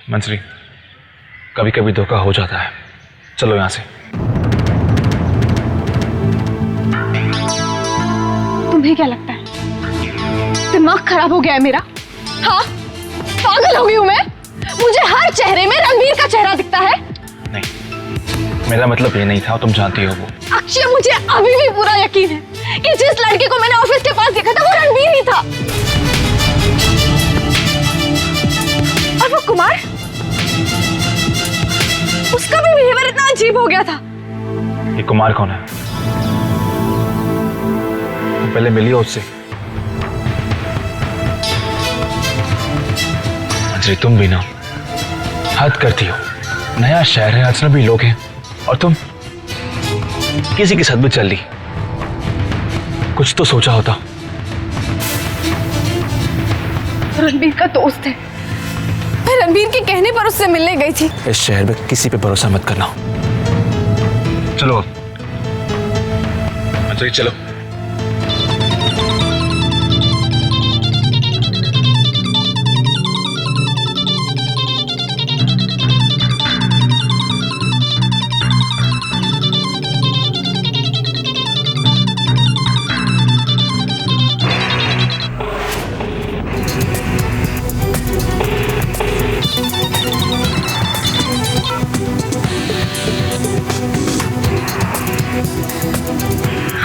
मंजरी, कभी कभी धोखा हो जाता है। चलो यहां से। तुम्हें क्या लगता है दिमाग खराब हो गया है मेरा? हाँ, पागल हो गई हूं मैं? मुझे हर चेहरे में रणवीर का चेहरा दिखता है। नहीं, मेरा मतलब ये नहीं था, तुम जानती हो वो। अक्षय, मुझे अभी भी पूरा यकीन है कि जिस लड़के को मैंने ऑफिस के पास देखा था वो रणवीर ही था। और वो कुमार, उसका भी बिहेवियर इतना अजीब हो गया था। ये कुमार कौन है? तुम पहले मिली हो उससे? मंजरी, तुम भी ना हद करती हो। नया शहर है, अजनबी लोग हैं, और तुम किसी के साथ भी चल ली। कुछ तो सोचा होता। रणवीर का दोस्त है, मैं रणवीर के कहने पर उससे मिलने गई थी। इस शहर में किसी पे भरोसा मत करना। चलो मंजरी, चलो।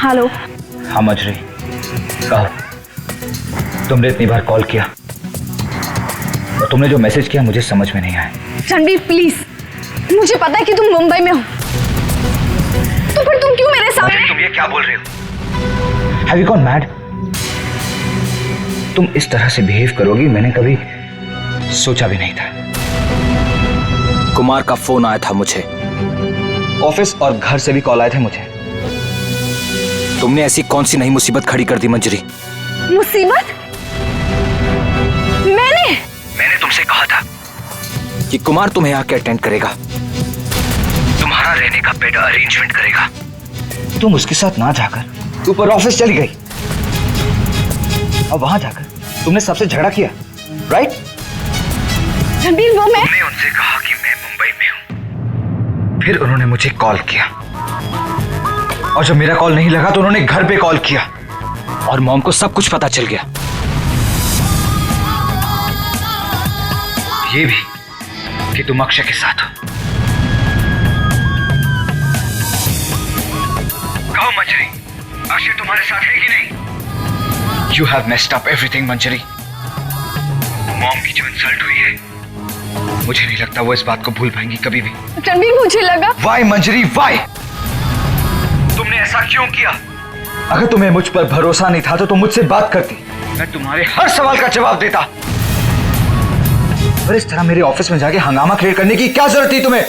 हेलो। हाँ मंजरी, कहो। तुमने इतनी बार कॉल किया और तुमने जो मैसेज किया मुझे समझ में नहीं आया। रणवीर प्लीज, मुझे पता है कि तुम मुंबई में हो, तो फिर तुम क्यों मेरे सामने? तुम ये क्या बोल रहे हो? Have you gone mad? तुम इस तरह से बिहेव करोगी मैंने कभी सोचा भी नहीं था। कुमार का फोन आया था मुझे, ऑफिस और घर से भी कॉल आए थे मुझे। तुमने ऐसी कौन सी नई मुसीबत खड़ी कर दी मंजरी? मुसीबत? मैंने तुमसे कहा था कि कुमार तुम्हें आके अटेंड करेगा, तुम्हारा रहने का बेड अरेंजमेंट करेगा। तुम उसके साथ ना जाकर ऊपर ऑफिस चली गई, और वहां जाकर तुमने सबसे झगड़ा किया, राइट? रणवीर, वो तुमने उनसे कहा कि मैं मुंबई में हूं, फिर उन्होंने मुझे कॉल किया, और जब मेरा कॉल नहीं लगा तो उन्होंने घर पे कॉल किया, और मॉम को सब कुछ पता चल गया। ये भी कि तुम अक्षय के साथ हो। कहो मंजरी, अक्षय तुम्हारे साथ है कि नहीं? You have messed up everything Manjari. Mom की जो इंसल्ट हुई है, मुझे नहीं लगता वो इस बात को भूल पाएंगी कभी भी। रणवीर, मुझे लगा। Why Manjari, why? तुमने ऐसा क्यों किया? अगर तुम्हें मुझ पर भरोसा नहीं था तो तुम मुझसे बात करती, मैं तुम्हारे हर सवाल का जवाब देता। पर इस तरह मेरे ऑफिस में जाके हंगामा क्रिएट करने की क्या जरूरत थी तुम्हें?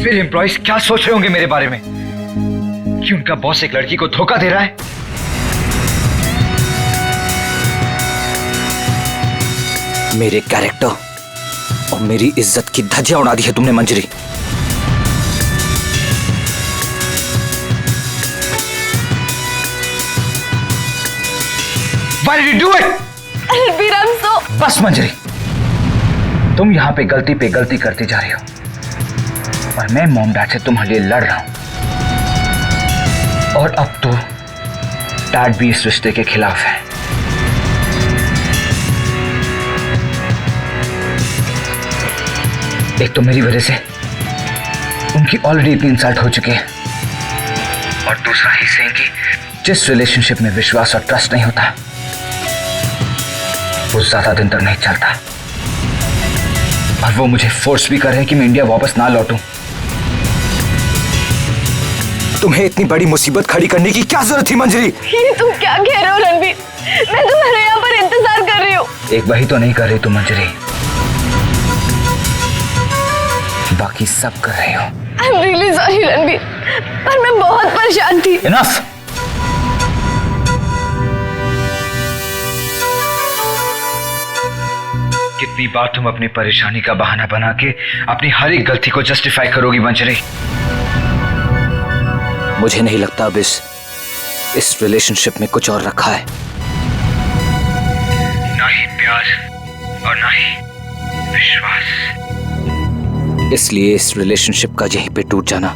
फिर एम्प्लॉइज क्या सोच रहे होंगे मेरे बारे में कि उनका बॉस एक लड़की को धोखा दे रहा है? मेरे कैरेक्टर और मेरी इज्जत की धज्जियां उड़ा दी है तुमने मंजरी। Why did you do it? Ranveer, I'm so... बस मंजरी, तुम यहां पे गलती करती जा रही हो, और मैं मॉम डैड से तुम्हारे लिए लड़ रहा हूं, और अब तो डैड भी इस रिश्ते के खिलाफ है। एक तो मेरी वजह से उनकी ऑलरेडी इतनी इंसल्ट हो चुकी है, और दूसरा ही सही कि जिस रिलेशनशिप में विश्वास और ट्रस्ट नहीं होता वो ज्यादा दिन तक नहीं चलता। और वो मुझे फोर्स भी कर रहे हैं कि मैं इंडिया वापस ना लौटूं। तुम्हें इतनी बड़ी मुसीबत खड़ी करने की क्या जरूरत थी मंजरी? ये तुम क्या कह रहे हो रणवीर? मैं तुम्हारे यहाँ पर इंतजार कर रही हूँ। एक वही तो नहीं कर रही तुम मंजरी, बाकी सब कर रही हो। I'm really sorry रणवीर, पर मैं बहुत परेशान थी। Enough! कितनी बार तुम अपनी परेशानी का बहाना बना के अपनी हर एक गलती को जस्टिफाई करोगी मंजरी? मुझे नहीं लगता अब इस रिलेशनशिप में कुछ और रखा है। ना ही प्यार और ना ही विश्वास। इसलिए इस रिलेशनशिप का यहीं पे टूट जाना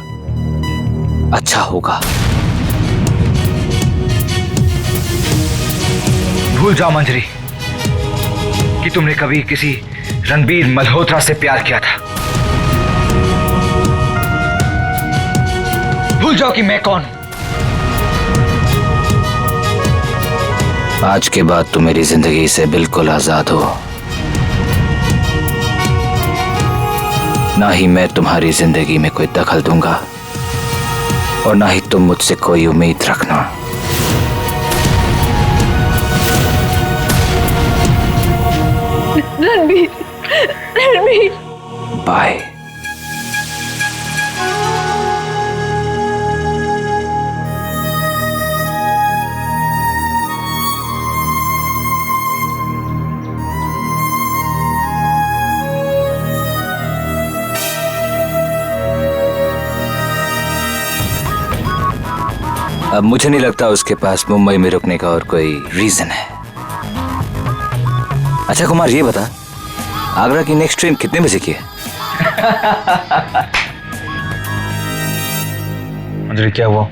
अच्छा होगा। भूल जाओ मंजरी कि तुमने कभी किसी रणबीर मल्होत्रा से प्यार किया था। भूल जाओ कि मैं कौन हूं। आज के बाद तुम मेरी जिंदगी से बिल्कुल आजाद हो। ना ही मैं तुम्हारी जिंदगी में कोई दखल दूंगा और ना ही तुम मुझसे कोई उम्मीद रखना। रणबीर, रणबीर। बाय। अब मुझे नहीं लगता उसके पास मुंबई में रुकने का और कोई रीजन है। अच्छा कुमार, ये बता, आगरा की नेक्स्ट ट्रेन कितने बजे की है? मंजरी, क्या हुआ?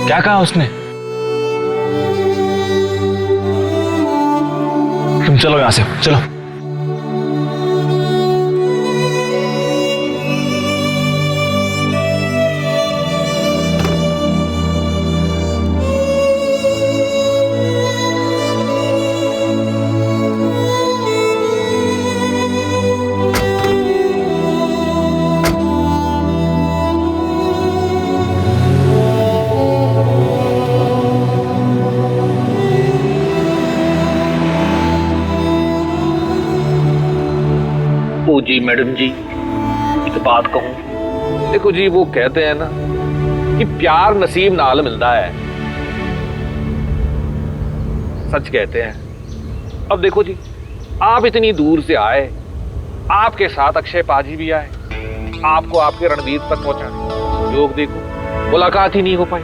क्या कहा उसने? तुम चलो यहां से, चलो। ओ जी मैडम जी, एक बात कहूं। देखो जी, वो कहते हैं ना कि प्यार नसीब नाल मिलता है। सच कहते हैं। अब देखो जी, आप इतनी दूर से आए, आपके साथ अक्षय पाजी भी आए, आपको आपके रणबीर तक पहुंचाने, लोग देखो मुलाकात ही नहीं हो पाई।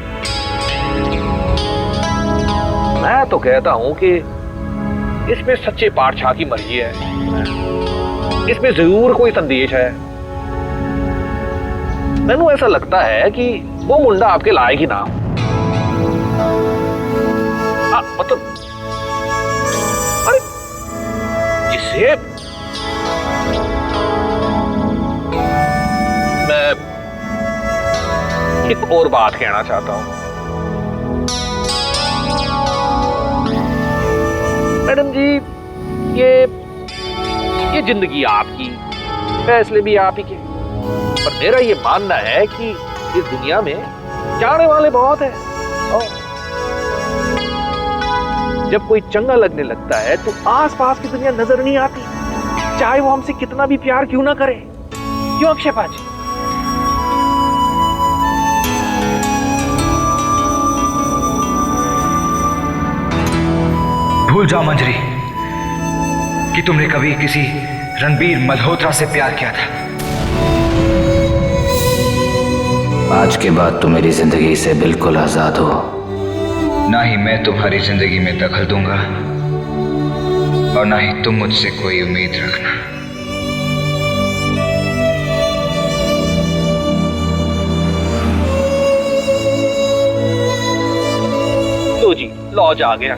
मैं तो कहता हूं कि इसमें सच्चे पातशाह की मर्जी है। इसमें जरूर कोई संदेश है। मैनू ऐसा लगता है कि वो मुंडा आपके लायक ही ना हो। मतलब अरे जिसे मैं एक और बात कहना चाहता हूं मैडम जी। ये जिंदगी आपकी, फैसले भी आप ही के। पर मेरा ये मानना है कि इस दुनिया में जाने वाले बहुत हैं और जब कोई चंगा लगने लगता है तो आसपास की दुनिया नजर नहीं आती, चाहे वो हमसे कितना भी प्यार क्यों ना करे। क्यों अक्षय पाजी? भूल जाओ मंजरी कि तुमने कभी किसी रणबीर मल्होत्रा से प्यार किया था। आज के बाद तुम मेरी जिंदगी से बिल्कुल आजाद हो। ना ही मैं तुम्हारी जिंदगी में दखल दूंगा और ना ही तुम मुझसे कोई उम्मीद रखना। लो जी, लॉज आ गया।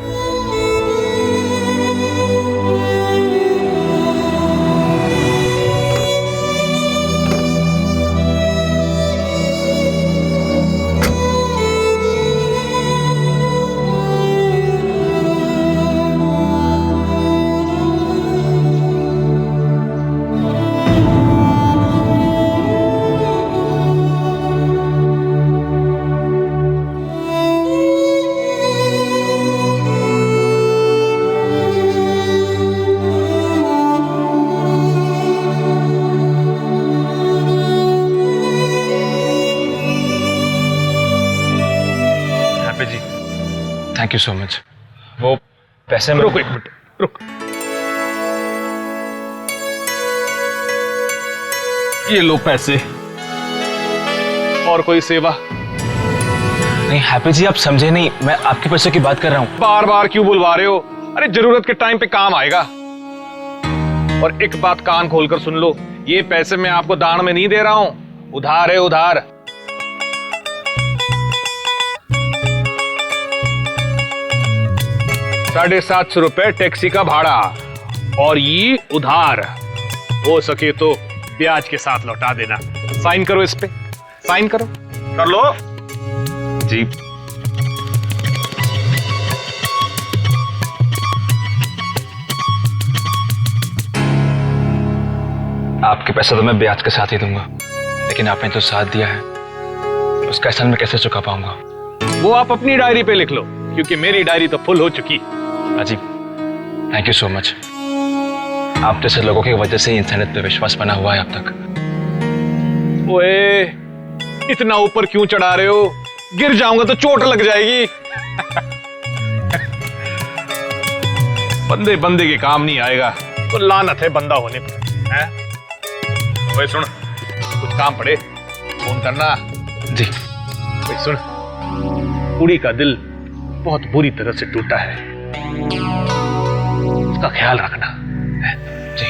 Thank you so much. वो पैसे में रुको एक मिनट, रुक। ये लो पैसे। और कोई सेवा? नहीं हैप्पी जी, आप समझे नहीं, मैं आपके पैसे की बात कर रहा हूँ। बार बार क्यों बुलवा रहे हो? अरे जरूरत के टाइम पे काम आएगा। और एक बात कान खोलकर सुन लो, ये पैसे मैं आपको दान में नहीं दे रहा हूं, उधार है, उधार। ₹750 टैक्सी का भाड़ा, और ये उधार। हो सके तो ब्याज के साथ लौटा देना। साइन करो इस पे, साइन करो। कर लो जी। आपके पैसा तो मैं ब्याज के साथ ही दूंगा, लेकिन आपने तो साथ दिया है, उसका एहसान मैं कैसे चुका पाऊंगा? वो आप अपनी डायरी पे लिख लो, क्योंकि मेरी डायरी तो फुल हो चुकी। अजीब, थैंक यू सो मच। आप जैसे लोगों की वजह से इंसानियत पे विश्वास बना हुआ है अब तक। ओए, इतना ऊपर क्यों चढ़ा रहे हो? गिर जाऊंगा तो चोट लग जाएगी। बंदे बंदे के काम नहीं आएगा, तो लानत है बंदा होने पर। हैं? ओए सुन, कुछ काम पड़े फोन करना। जी। ओए सुन, कुड़ी का दिल बहुत बुरी तरह से टूटा है, उसका ख्याल रखना। जी,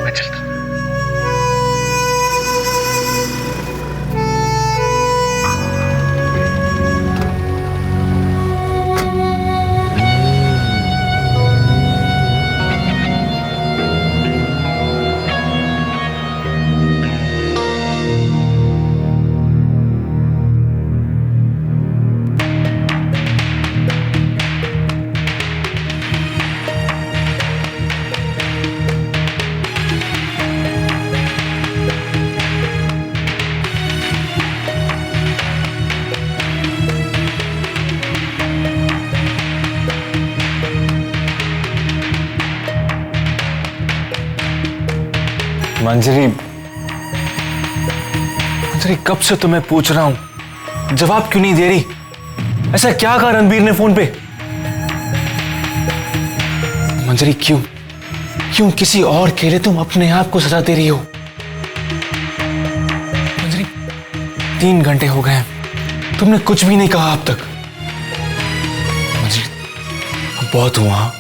मैं चलता हूं। मंजरी, मंजरी, कब से तुम्हें पूछ रहा हूं, जवाब क्यों नहीं दे रही? ऐसा क्या कहा रणबीर ने फोन पे? मंजरी, क्यों किसी और के लिए तुम अपने आप को सजा दे रही हो? मंजरी, 3 घंटे हो गए हैं, तुमने कुछ भी नहीं कहा अब तक। मंजरी, बहुत हुआ।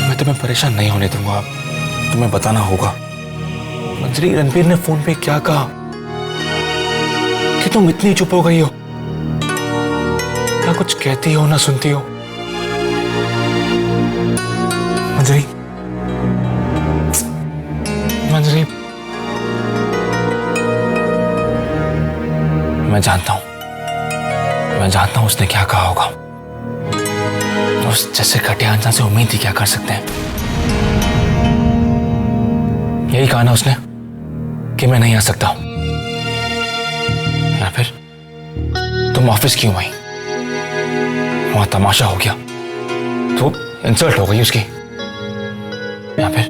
मैं तुम्हें परेशान नहीं होने दूंगा, तुम्हें बताना होगा। मंजरी, रणबीर ने फोन पे क्या कहा कि तुम इतनी चुप हो गई हो? ना कुछ कहती हो ना सुनती हो। मंजरी, मंजरी, मैं जानता हूं उसने क्या कहा होगा। उस जैसे घटिया इंसान से उम्मीद ही क्या कर सकते हैं? यही कहा ना उसने कि मैं नहीं आ सकता, या फिर तुम ऑफिस क्यों आई? वहां तमाशा हो गया तो इंसल्ट हो गई उसकी, या फिर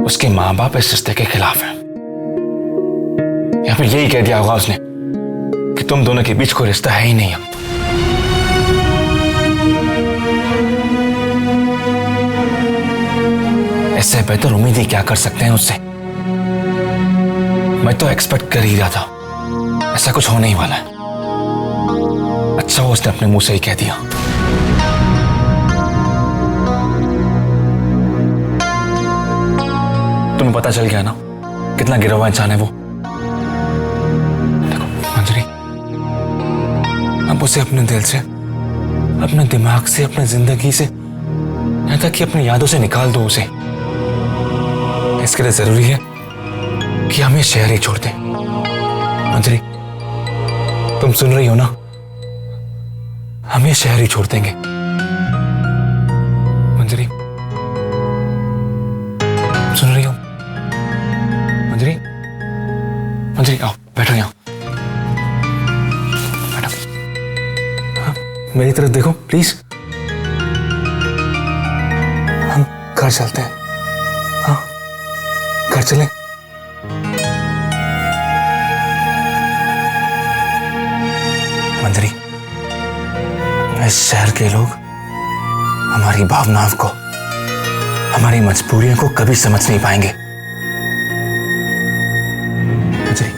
उसके मां बाप इस रिश्ते के खिलाफ हैं, या फिर यही कह दिया होगा उसने कि तुम दोनों के बीच कोई रिश्ता है ही नहीं अब। इससे बेहतर उम्मीद ही क्या कर सकते हैं उससे? मैं तो एक्सपेक्ट कर ही रहा था ऐसा कुछ होने ही वाला है। अच्छा वो उसने अपने मुंह से ही कह दिया। तुम्हें पता चल गया ना कितना गिरा हुआ इंसान है वो। देखो मंजरी, अब उसे अपने दिल से, अपने दिमाग से, अपने जिंदगी से, यहाँ तक कि अपनी यादों से निकाल दो उसे। इसके लिए जरूरी है कि हम ये शहर ही छोड़ दें। मंजरी, तुम सुन रही हो ना? हम ये शहर ही छोड़ देंगे। मंजरी, सुन रही हो? मंजरी, मंजरी, आओ बैठो यहां, बैठो। हाँ, मेरी तरफ देखो प्लीज। हम घर चलते हैं। हाँ, घर चलें। मंजरी, इस शहर के लोग हमारी भावनाओं को, हमारी मजबूरियों को कभी समझ नहीं पाएंगे। मंजरी,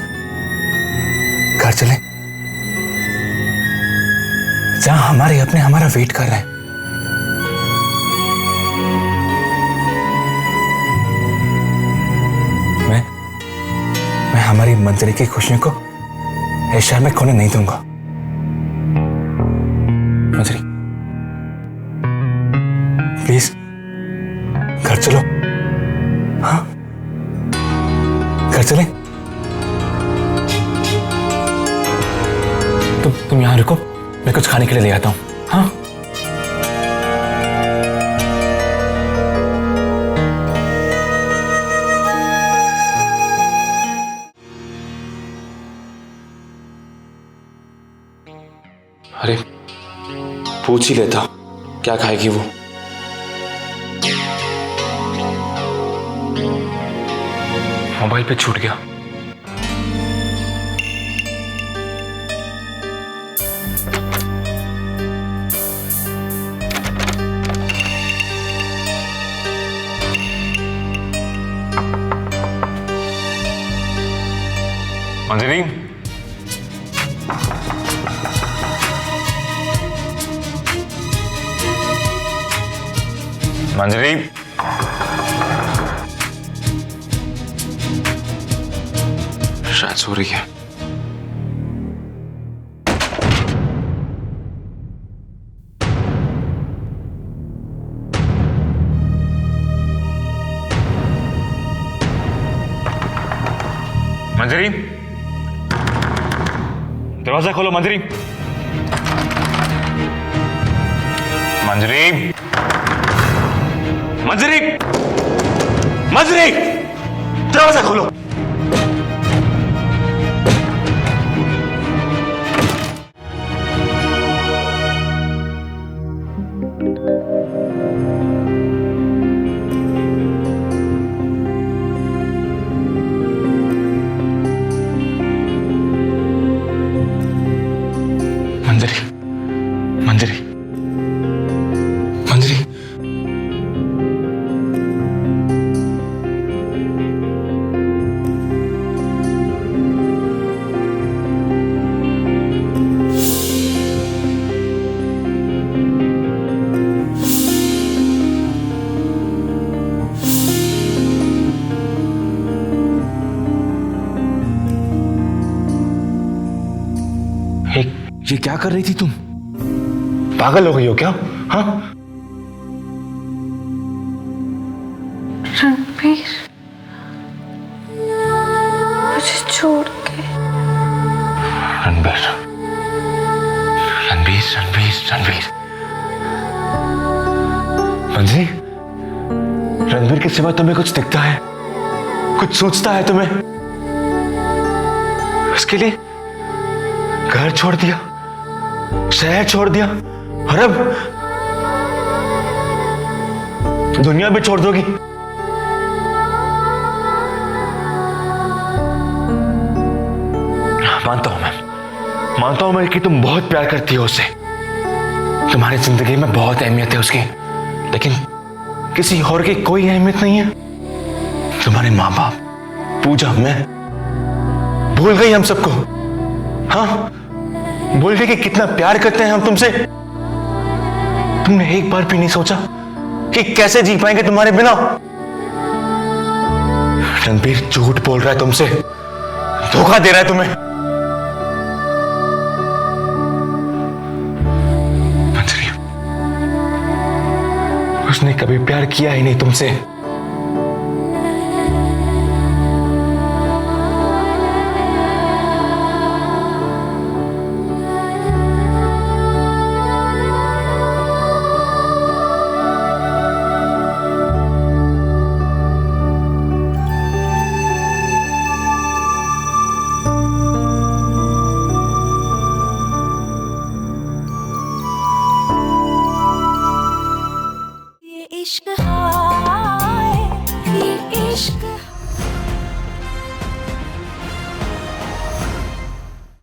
घर चलें, जहां हमारे अपने हमारा वेट कर रहे हैं। मैं हमारी मंजरी की खुशियों को इस शहर में खोने नहीं दूंगा। मंजरी, प्लीज घर चलो। हाँ, घर चले। तुम यहां रुको, मैं कुछ खाने के लिए ले आता हूं। हाँ, अरे पूछ ही लेता क्या खाएगी वो। मोबाइल पे छूट गया। मंजरी, मंजरी, शायद सो रही है। मंजरी, दरवाजा खोलो। मंजरी, मंजरी, मंजरी, मंजरी, दरवाजा खोलो। मंजरी, मंजरी, मंजरी, ये क्या कर रही थी तुम? पागल हो गई हो क्या? हाँ, रणबीर, मुझे छोड़ के। रणबीर, रणबीर, रणबीर, रणबीर। मंजरी, रणबीर के सिवा तुम्हें कुछ दिखता है, कुछ सोचता है तुम्हें? उसके लिए घर छोड़ दिया, शहर छोड़ दिया, और अब दुनिया भी छोड़ दोगी? मानता हूं मैं कि तुम बहुत प्यार करती हो उससे, तुम्हारी जिंदगी में बहुत अहमियत है उसकी, लेकिन किसी और की कोई अहमियत नहीं है। तुम्हारे माँ बाप, पूजा, मैं, भूल गई हम सबको। हाँ, भूल गई कि कितना प्यार करते हैं हम तुमसे। तुमने एक बार भी नहीं सोचा कि कैसे जी पाएंगे तुम्हारे बिना? रणबीर झूठ बोल रहा है तुमसे, धोखा दे रहा है तुम्हें। मंजरी, उसने कभी प्यार किया ही नहीं तुमसे।